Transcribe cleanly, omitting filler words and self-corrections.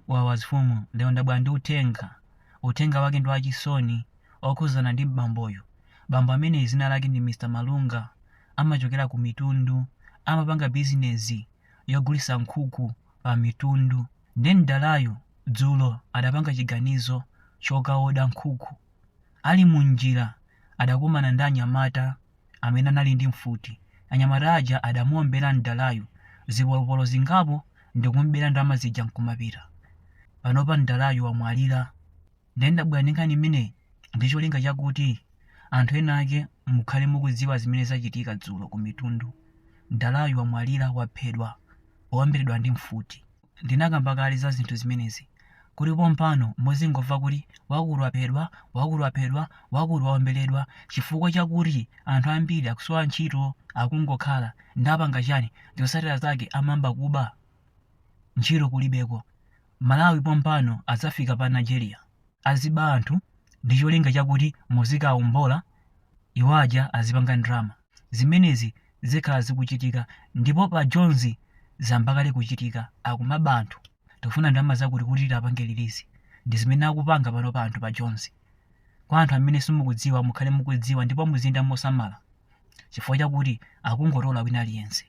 wawazifumu lero ndabwera ndi uthenga wake ndi wachisoni okhuzana ndi bamboyo. Bambo amene zina lake ndi Mr. Malunga, amachokera ku Mitundu, amapanga bizinesi yogulitsa nkhuku pa Mitundu. Ndi mdalayo dzulo adapanga chiganizo chokaoda nkhuku. Ali munjira adakumana ndi anyamata amene anali ndi mfuti. Anyamata aja adamuombera mdalayo zipolopolo zingapo ndi kumuombera ndalama zija nkumapita. Panopa mdalayo wamwalira. Ndi ndabwera ndi nkhani imene ndi cholinga chakuti anthu ena ake mukhale mukudziwa zimene zachitika dzulo ku Mitundu. Mdalayo wamwalira, waphedwa, wawomberedwa ndi mfuti. Ndinakamba kale za zinthu zimenezi kuti pompano muzingomva kuti wakulu waphedwa, wakulu wawomberedwa chifukwa chakuti anthu ambiri akusowa ntchito, akungokhala ndapanga chani ndiosatira zake amamba kuba ntchito kulibeko. Malawi pompano adzafika pa Nigeria aziba anthu ndi cholinga chakuti muzikawombola iwaja azipanga ndalama. Zimenezi zikhala zikuchitika ndipo pa Jonzi zambakale kuchitika, akumaba anthu tofuna ndalama zakuti kuti tapange lilizi. Ndi zimene akupanga pano pa anthu pa Jonzi. Kwa anthu amene simukudziwa mukhale mukudziwa ndipo muzinda mosamala chifukwa chakuti akungotola wina aliyense.